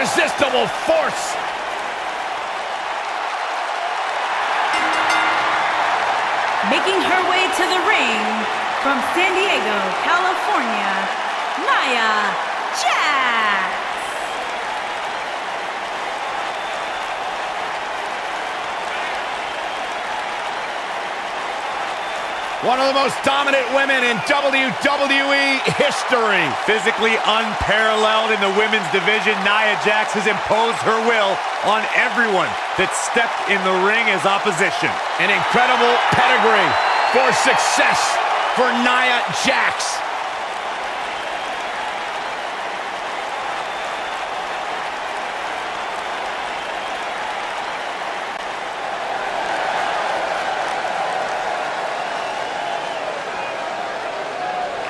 irresistible force. Making her way to the ring from San Diego, California, Nia Jax. One of the most dominant women in WWE history. Physically unparalleled in the women's division, Nia Jax has imposed her will on everyone that stepped in the ring as opposition. An incredible pedigree for success for Nia Jax.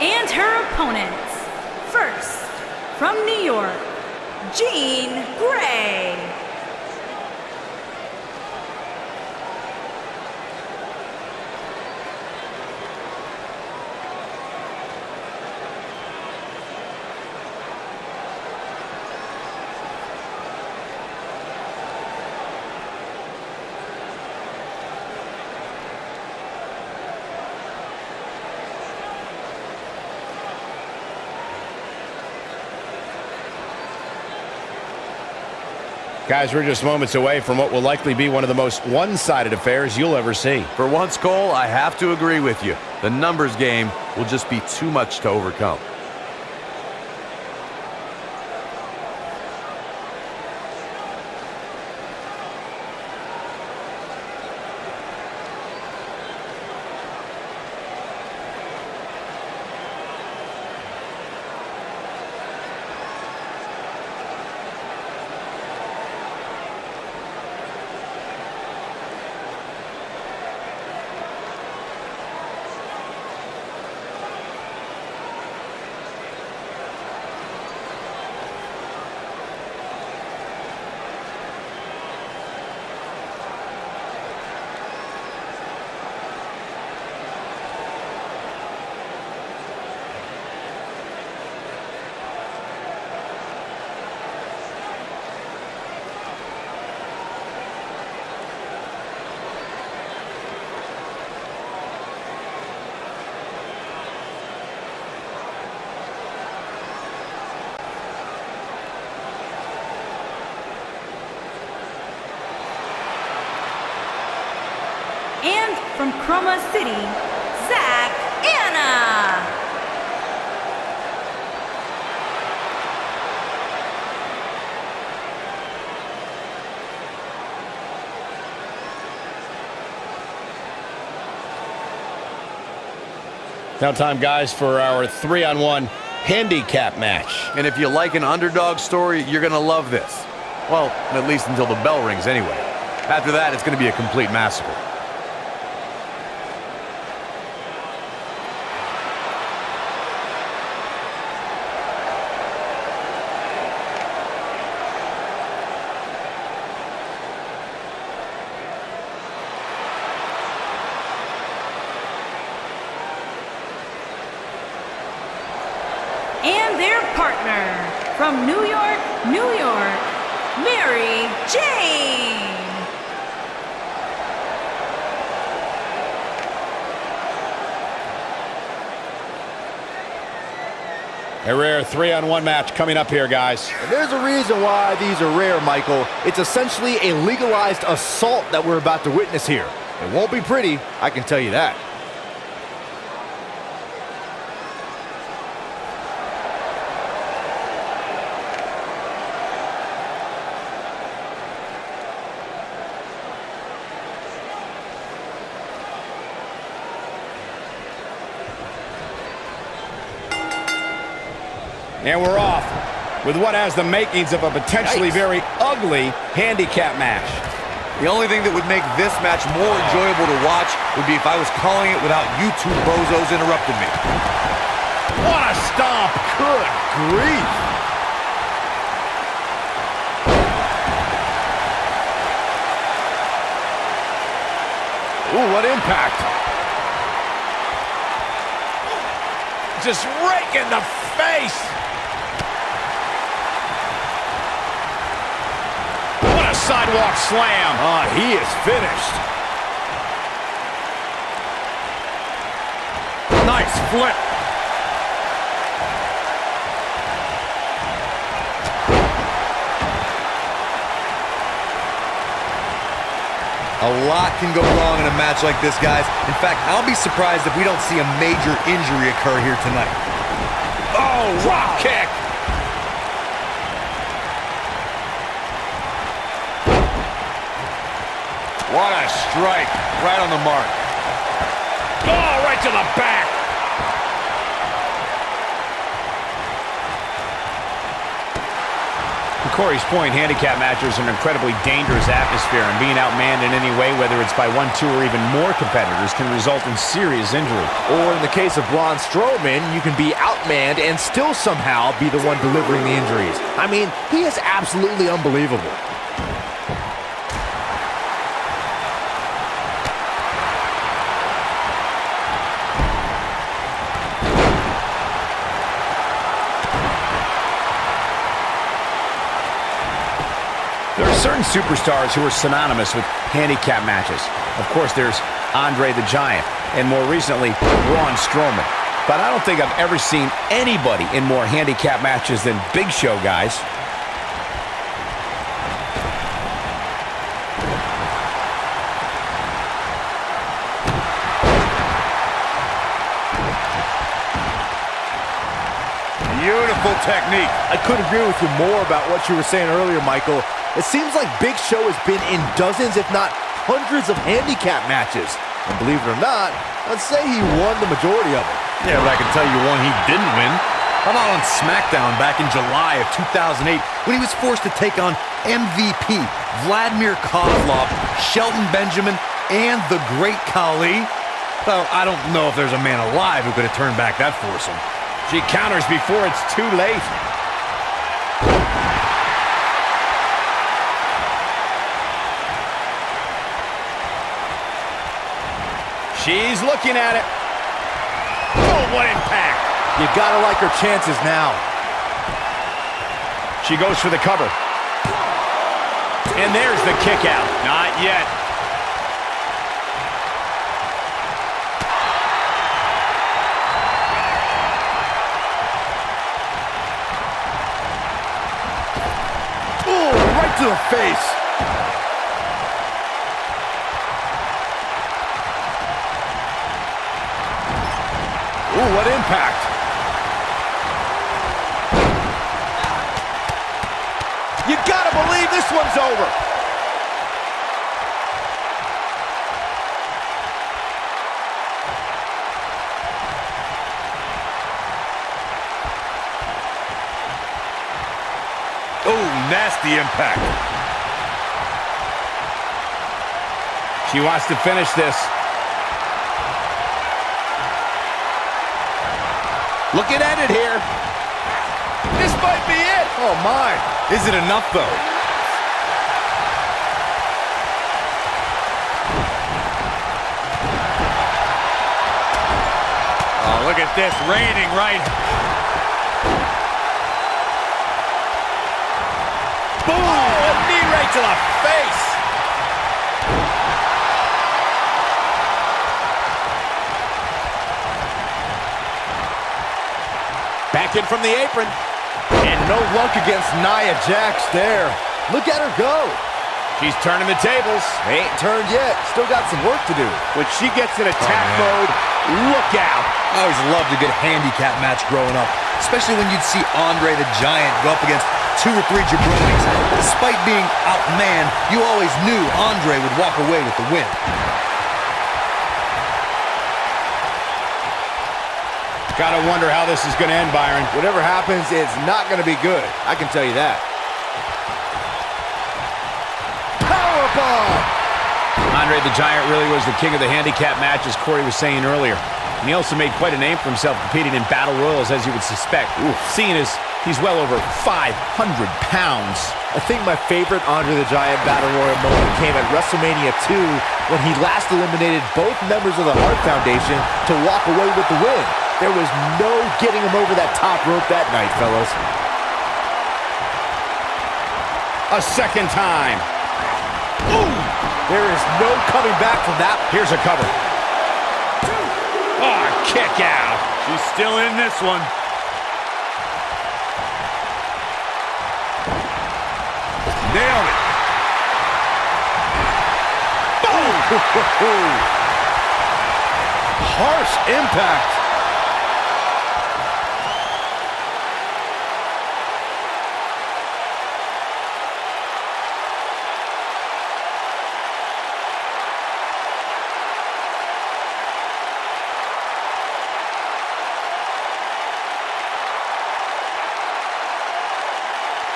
And her opponents, first, from New York, Jean Grey. Guys, we're just moments away from what will likely be one of the most one-sided affairs you'll ever see. For once, Cole, I have to agree with you. The numbers game will just be too much to overcome. And from Chroma City, Zach Anna. Now time, guys, for our 3-on-1 handicap match. And if you like an underdog story, you're going to love this. Well, at least until the bell rings anyway. After that, it's going to be a complete massacre. And their partner, from New York, New York, Mary Jane. A rare 3-on-1 match coming up here, guys. And there's a reason why these are rare, Michael. It's essentially a legalized assault that we're about to witness here. It won't be pretty, I can tell you that. And we're off with what has the makings of a potentially very ugly handicap match. The only thing that would make this match more enjoyable to watch would be if I was calling it without you two bozos interrupting me. What a stomp! Good grief! Ooh, what impact! Just rake in the face! sidewalk slam. He is finished. Nice flip. A lot can go wrong in a match like this, guys. In fact, I'll be surprised if we don't see a major injury occur here tonight. Oh, drop kick. What a strike. Right on the mark. Oh, right to the back. To Corey's point, handicap matches are an incredibly dangerous atmosphere, and being outmanned in any way, whether it's by one, two, or even more competitors, can result in serious injury. Or in the case of Braun Strowman, you can be outmanned and still somehow be the one delivering the injuries. I mean, he is absolutely unbelievable. There are certain superstars who are synonymous with handicap matches. Of course, there's Andre the Giant, and more recently, Braun Strowman. But I don't think I've ever seen anybody in more handicap matches than Big Show, guys. Beautiful technique. I couldn't agree with you more about what you were saying earlier, Michael. It seems like Big Show has been in dozens, if not hundreds of handicap matches. And believe it or not, let's say he won the majority of them. Yeah, but I can tell you one he didn't win. How about on SmackDown back in July of 2008 when he was forced to take on MVP, Vladimir Kozlov, Shelton Benjamin, and the Great Khali? Well, I don't know if there's a man alive who could have turned back that foursome. She counters before it's too late. She's looking at it. Oh, what impact. You gotta like her chances now. She goes for the cover. And there's the kick out. Not yet. Ooh, right to the face. Ooh, what impact. You gotta believe this one's over. Oh, nasty impact. She wants to finish this. Looking at it here. This might be it. Oh, my. Is it enough, though? Oh, look at this. Raining right. Boom! A knee right to the face. Back in from the apron. And no luck against Nia Jax there. Look at her go. She's turning the tables. Ain't turned yet. Still got some work to do. When she gets in attack mode, look out. I always loved a good handicap match growing up, especially when you'd see Andre the Giant go up against 2 or 3 jabronis. Despite being outmanned, you always knew Andre would walk away with the win. Gotta wonder how this is gonna end, Byron. Whatever happens, it's not going to be good. I can tell you that. Powerbomb! Andre the Giant really was the king of the handicap match, as Corey was saying earlier. And he also made quite a name for himself competing in battle royals, as you would suspect. Seeing as he's well over 500 pounds. I think my favorite Andre the Giant Battle Royal moment came at WrestleMania 2 when he last eliminated both members of the Hart Foundation to walk away with the win. There was no getting him over that top rope that night, fellas. A second time. Ooh! There is no coming back from that. Here's a cover. Oh, kick out. She's still in this one. Nailed it. Boom! Harsh impact.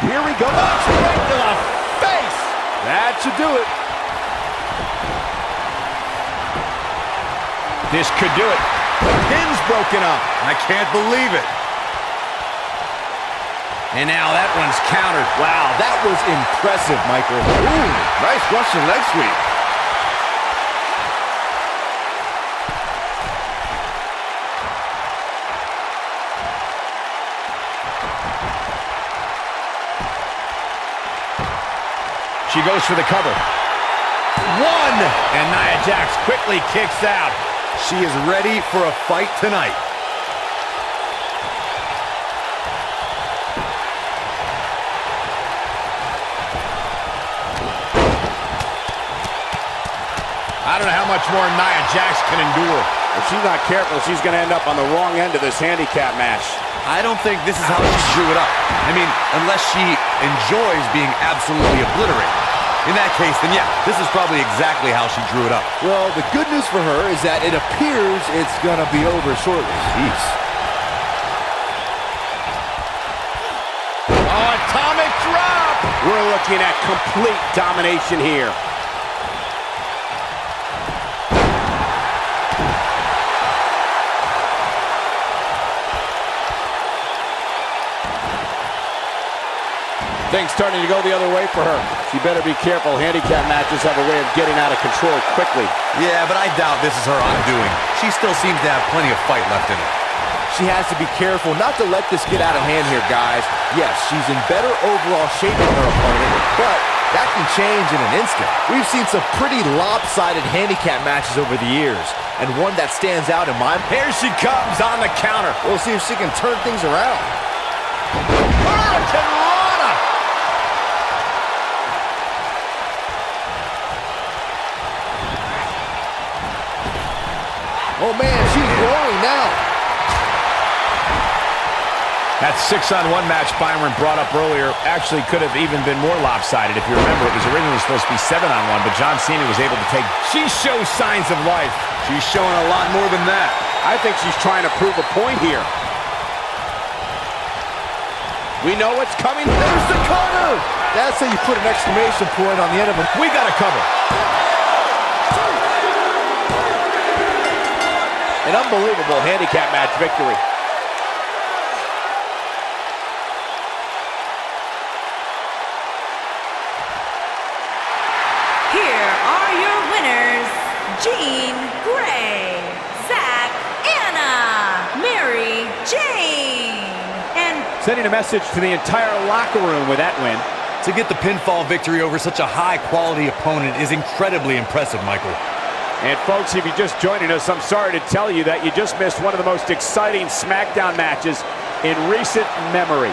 Here we go. Right to the face. That should do it. This could do it. The pin's broken up. I can't believe it. And now that one's countered. Wow, that was impressive, Michael. Ooh, nice Russian leg sweep. She goes for the cover. One! And Nia Jax quickly kicks out. She is ready for a fight tonight. I don't know how much more Nia Jax can endure. If she's not careful, she's going to end up on the wrong end of this handicap match. I don't think this is how she drew it up. I mean, unless she enjoys being absolutely obliterated. In that case, then yeah, this is probably exactly how she drew it up. Well, the good news for her is that it appears it's gonna be over shortly. Jeez. Oh, atomic drop! We're looking at complete domination here. Things starting to go the other way for her. She better be careful. Handicap matches have a way of getting out of control quickly. Yeah, but I doubt this is her undoing. She still seems to have plenty of fight left in her. She has to be careful not to let this get out of hand here, guys. Yes, she's in better overall shape than her opponent, but that can change in an instant. We've seen some pretty lopsided handicap matches over the years, and one that stands out in my... Here she comes on the counter. We'll see if she can turn things around. Hurricane Rana! Oh, man, she's rolling now. That 6-on-1 match Byron brought up earlier actually could have even been more lopsided. If you remember, it was originally supposed to be 7-on-1, but John Cena was able to take... She shows signs of life. She's showing a lot more than that. I think she's trying to prove a point here. We know what's coming. There's the cover. That's how you put an exclamation point on the end of it. We got a cover. An unbelievable handicap match victory. Here are your winners, Jean Grey, Zach Anna, Mary Jane, and Sending a message to the entire locker room with that win. To get the pinfall victory over such a high-quality opponent is incredibly impressive, Michael. And folks, if you're just joining us, I'm sorry to tell you that you just missed one of the most exciting SmackDown matches in recent memory.